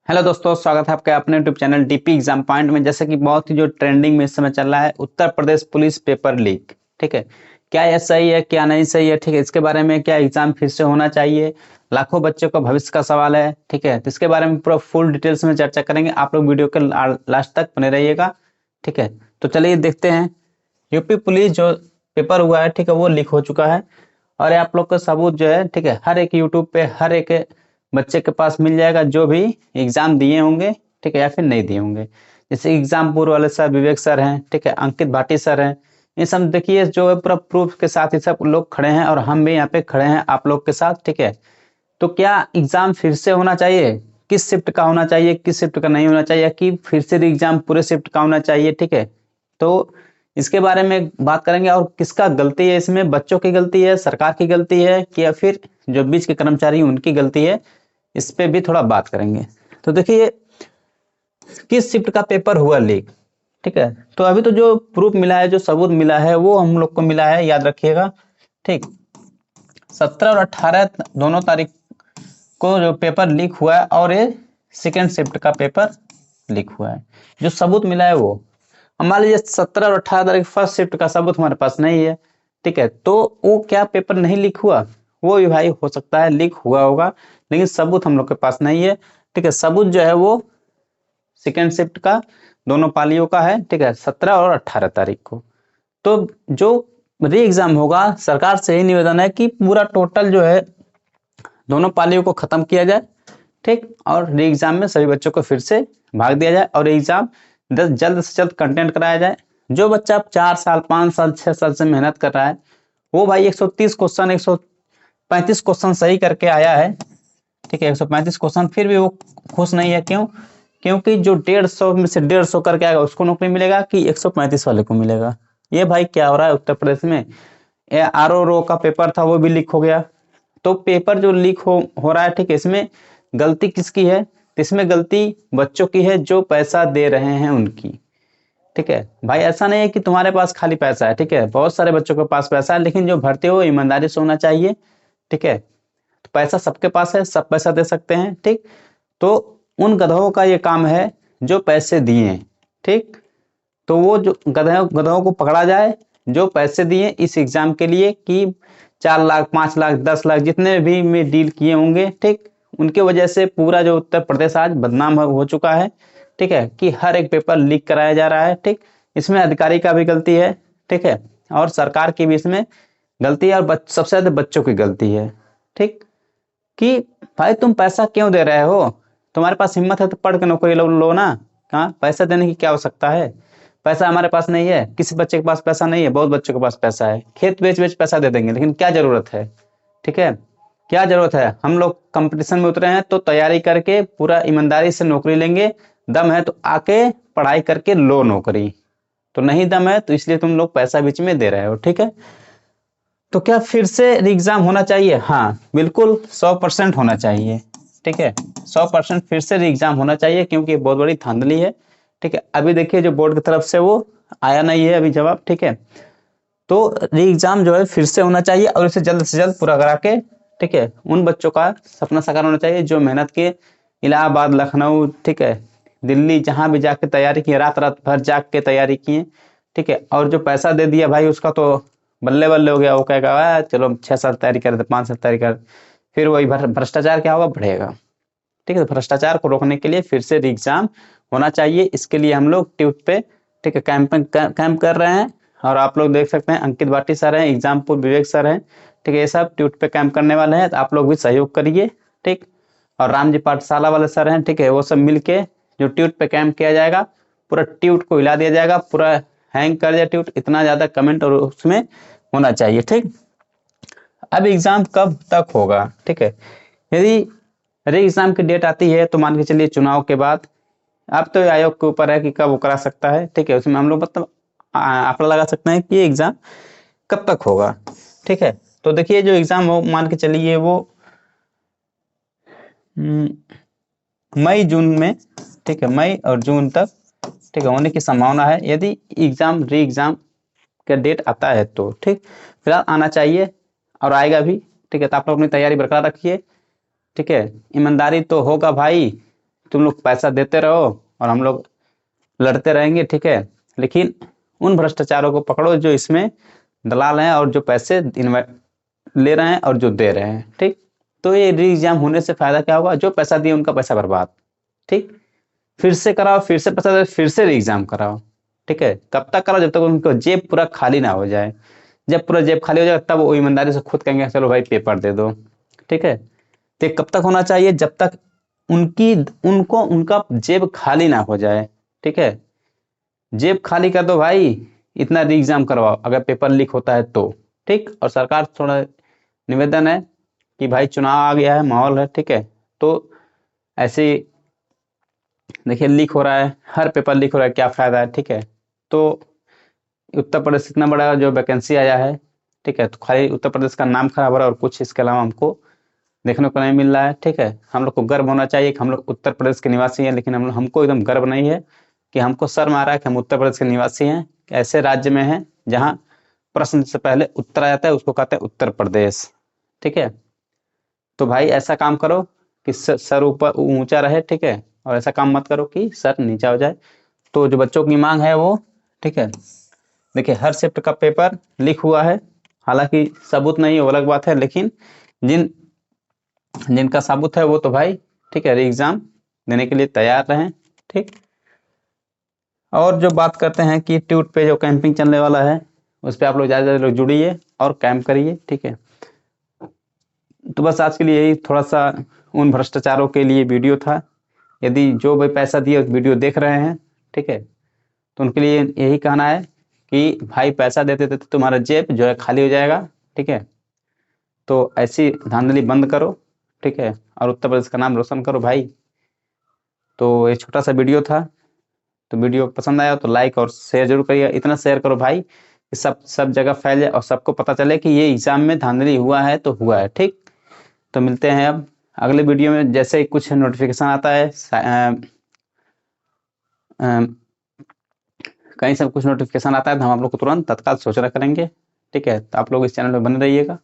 Hello दोस्तों, स्वागत है आपका अपने YouTube channel DP exam point में। जैसे कि बहुत ही जो ट्रेंडिंग में इस समय चल रहा है Uttar Pradesh police paper leak. ठीक है, क्या यह सही है क्या नहीं सही है, ठीक है, इसके बारे में क्या एग्जाम फिर से होना चाहिए, लाखों बच्चों का भविष्य का सवाल है। ठीक है, तो इसके बारे में पूरा फुल डिटेल्स में चर्चा करेंगे। आप लोग वीडियो के लास्ट तक बने रहिएगा। ठीक है, तो चलिए देखते हैं। यूपी पुलिस जो पेपर हुआ है, ठीक है, वो लीक हो चुका है। और आप लोग का सबूत जो है, ठीक है, हर एक यूट्यूब पे हर एक बच्चे के पास मिल जाएगा जो भी एग्जाम दिए होंगे, ठीक है, या फिर नहीं दिए होंगे। जैसे एग्जाम पूर्व वाले सर विवेक सर हैं, ठीक है, अंकित भाटी सर हैं। ये सब देखिए जो है पूरा प्रूफ के साथ ही सब लोग खड़े हैं और हम भी यहाँ पे खड़े हैं आप लोग के साथ। ठीक है, तो क्या एग्जाम फिर से होना चाहिए, किस शिफ्ट का होना चाहिए, किस शिफ्ट का नहीं होना चाहिए, कि फिर से एग्जाम पूरे शिफ्ट का होना चाहिए। ठीक है, तो इसके बारे में बात करेंगे। और किसका गलती है इसमें, बच्चों की गलती है, सरकार की गलती है, कि या फिर जो बीच के कर्मचारी उनकी गलती है, इस पे भी थोड़ा बात करेंगे। तो देखिए किस शिफ्ट का पेपर हुआ लीक। ठीक है, तो अभी तो जो प्रूफ मिला है, जो सबूत मिला है, वो हम लोग को मिला है, याद रखिएगा। ठीक, 17 और 18 दोनों तारीख को जो पेपर लीक हुआ है, और ये सेकेंड शिफ्ट का पेपर लीक हुआ है। जो सबूत मिला है वो मान लीजिए 17 और 18 तारीख फर्स्ट शिफ्ट का सबूत हमारे पास नहीं है। ठीक है, तो वो क्या पेपर नहीं लीक हुआ, वो भी भाई हो सकता है लीक हुआ होगा, लेकिन सबूत हम लोग के पास नहीं है। ठीक है, सबूत जो है वो सेकेंड शिफ्ट का दोनों पालियों का है। ठीक है, 17 और 18 तारीख को। तो जो री एग्जाम होगा, सरकार से ही निवेदन है कि पूरा टोटल जो है दोनों पालियों को खत्म किया जाए। ठीक, और री एग्जाम में सभी बच्चों को फिर से भाग दिया जाए और एग्जाम जल्द से जल्द कंटेंट कराया जाए। जो बच्चा 4 साल 5 साल 6 साल से मेहनत कर रहा है, वो भाई 130 क्वेश्चन 135 क्वेश्चन सही करके आया है। ठीक है, 135 क्वेश्चन फिर भी वो खुश नहीं है। क्यों? क्योंकि जो 150 में से 150 करके आएगा उसको नौकरी मिलेगा, कि 135 वाले को मिलेगा। ये भाई क्या हो रहा है उत्तर प्रदेश में। RO का पेपर था वो भी लीक हो गया। तो पेपर जो लीक हो रहा है, ठीक है, इसमें गलती किसकी है? इसमें गलती बच्चों की है जो पैसा दे रहे हैं उनकी। ठीक है भाई, ऐसा नहीं है कि तुम्हारे पास खाली पैसा है। ठीक है, बहुत सारे बच्चों के पास पैसा है, लेकिन जो भरते हो ईमानदारी से होना चाहिए। ठीक है, तो पैसा सबके पास है, सब पैसा दे सकते हैं। ठीक, तो उन गधों का ये काम है जो पैसे दिए। ठीक, तो वो जो गधों को पकड़ा जाए जो पैसे दिए इस एग्जाम के लिए, कि 4 लाख 5 लाख 10 लाख जितने भी में डील किए होंगे। ठीक, उनके वजह से पूरा जो उत्तर प्रदेश आज बदनाम हो चुका है। ठीक है, कि हर एक पेपर लीक कराया जा रहा है। ठीक, इसमें अधिकारी का भी गलती है। ठीक है, और सरकार की भी इसमें गलती है, और सबसे ज्यादा बच्चों की गलती है। ठीक, कि भाई तुम पैसा क्यों दे रहे हो? तुम्हारे पास हिम्मत है तो पढ़ के नौकरी लो ना। कहाँ पैसा देने की क्या आवश्यकता है? पैसा हमारे पास नहीं है, किसी बच्चे के पास पैसा नहीं है, बहुत बच्चों के पास पैसा है, खेत बेच बेच पैसा दे देंगे, लेकिन क्या जरूरत है? ठीक है, क्या जरूरत है? हम लोग कंपटीशन में उतरे हैं तो तैयारी करके पूरा ईमानदारी से नौकरी लेंगे। दम है तो आके पढ़ाई करके लो नौकरी, तो नहीं दम है तो इसलिए तुम लोग पैसा बीच में दे रहे हो। ठीक है, तो क्या फिर से एग्जाम होना चाहिए? हाँ बिल्कुल, 100% होना चाहिए। ठीक है, 100% फिर से एग्जाम होना चाहिए, क्योंकि ये बहुत बड़ी धांधली है। ठीक है, अभी देखिए जो बोर्ड की तरफ से वो आया नहीं है अभी जवाब। ठीक है, तो री एग्जाम जो है फिर से होना चाहिए, और इसे जल्द से जल्द पूरा करा के, ठीक है, उन बच्चों का सपना साकार होना चाहिए जो मेहनत के इलाहाबाद लखनऊ, ठीक है, दिल्ली जहां भी जाके तैयारी की, रात रात भर जाग के तैयारी किए। ठीक है, और जो पैसा दे दिया भाई उसका तो बल्ले बल्ले हो गया। वो कहेगा चलो 6 साल तैयारी कर, 5 साल तैयारी कर, फिर वही भ्रष्टाचार क्या होगा, बढ़ेगा। ठीक है, तो भ्रष्टाचार को रोकने के लिए फिर से एग्जाम होना चाहिए। इसके लिए हम लोग ट्यूब पे, ठीक है, कैंप कर रहे हैं। और आप लोग देख सकते हैं अंकित भाटी सर हैं, एग्जामपुर विवेक सर हैं। ठीक है, ये सब ट्यूब पे कैंप करने वाले हैं, तो आप लोग भी सहयोग करिए। ठीक, और राम जी पाठशाला वाले सर हैं, ठीक है, वो सब मिल के जो ट्यूब पे कैंप किया जाएगा, पूरा ट्यूब को हिला दिया जाएगा, पूरा हैंग कर दिया ट्यूब, इतना ज्यादा कमेंट और उसमें होना चाहिए। ठीक, अब एग्जाम कब तक होगा? ठीक है, यदि री एग्जाम की डेट आती है तो मान के चलिए चुनाव के बाद। अब तो आयोग के ऊपर है कि कब वो करा सकता है। ठीक है, उसमें हम लोग मतलब आंकड़ा लगा सकते हैं कि एग्जाम कब तक होगा। ठीक है, तो देखिए जो एग्जाम हो मान के चलिए वो मई जून में, ठीक है, मई और जून तक, ठीक है, होने की संभावना है, यदि एग्जाम री एग्जाम का डेट आता है तो। ठीक, फिलहाल आना चाहिए और आएगा भी। ठीक है, तो आप लोग अपनी तैयारी बरकरार रखिए। ठीक है, ईमानदारी तो होगा भाई, तुम लोग पैसा देते रहो और हम लोग लड़ते रहेंगे, ठीक है। लेकिन उन भ्रष्टाचारों को पकड़ो जो इसमें दलाल हैं और जो पैसे ले रहे हैं और जो दे रहे हैं, ठीक। तो ये री एग्जाम होने से फायदा क्या होगा, जो पैसा दिए उनका पैसा बर्बाद, ठीक। फिर से कराओ, फिर से पैसा दो, फिर से री एग्जाम कराओ, ठीक है। कब तक कराओ, जब तक उनको जेब पूरा खाली ना हो जाए। जब पूरा जेब खाली हो जाए तब वो ईमानदारी से खुद कहेंगे चलो भाई पेपर दे दो, ठीक है। तो कब तक होना चाहिए, जब तक उनको उनका जेब खाली ना हो जाए, ठीक है। जेब खाली कर दो भाई, इतना री एग्जाम करवाओ अगर पेपर लीक होता है तो, ठीक। और सरकार थोड़ा निवेदन है कि भाई चुनाव आ गया है, माहौल है, ठीक है। तो ऐसे देखिए लीक हो रहा है, हर पेपर लीक हो रहा है, क्या फायदा है, ठीक है। तो उत्तर प्रदेश इतना बड़ा जो वैकेंसी आया है, ठीक है, तो खाली उत्तर प्रदेश का नाम खराब हो रहा है और कुछ इसके अलावा हमको देखने को नहीं मिल रहा है, ठीक है। हम लोग को गर्व होना चाहिए कि हम लोग उत्तर प्रदेश के निवासी हैं, लेकिन हमको एकदम गर्व नहीं है, कि हमको शर्म आ रहा है कि हम उत्तर प्रदेश के निवासी हैं, ऐसे राज्य में हैं जहाँ प्रश्न से पहले उत्तर आ जाता है, उसको कहते हैं उत्तर प्रदेश, ठीक है। तो भाई ऐसा काम करो कि सर ऊपर ऊंचा रहे, ठीक है, और ऐसा काम मत करो कि सर नीचा हो जाए। तो जो बच्चों की मांग है वो, ठीक है, देखिए हर शिफ्ट का पेपर लीक हुआ है, हालांकि सबूत नहीं है वो अलग बात है, लेकिन जिनका सबूत है वो तो भाई, ठीक है, एग्जाम देने के लिए तैयार रहें, ठीक। और जो बात करते हैं कि ट्यूट पे जो कैंपिंग चलने वाला है, उस पर आप लोग ज़्यादा लोग जुड़िए और कैंप करिए, ठीक है। तो बस आज के लिए यही थोड़ा सा उन भ्रष्टाचारों के लिए वीडियो था। यदि जो भी पैसा दिए वीडियो देख रहे हैं, ठीक है, तो उनके लिए यही कहना है कि भाई पैसा देते देते तुम्हारा जेब जो है खाली हो जाएगा, ठीक है। तो ऐसी धांधली बंद करो, ठीक है, और उत्तर प्रदेश का नाम रोशन करो भाई। तो ये छोटा सा वीडियो था, तो वीडियो पसंद आया तो लाइक और शेयर जरूर करिएगा, इतना शेयर करो भाई कि सब जगह फैल जाए और सबको पता चले कि ये एग्जाम में धांधली हुआ है तो हुआ है, ठीक। तो मिलते हैं अब अगले वीडियो में, जैसे कुछ नोटिफिकेशन आता है कहीं से कुछ नोटिफिकेशन आता है तो हम आप लोग को तुरंत तत्काल सूचना करेंगे, ठीक है। तो आप लोग इस चैनल में बने रहिएगा।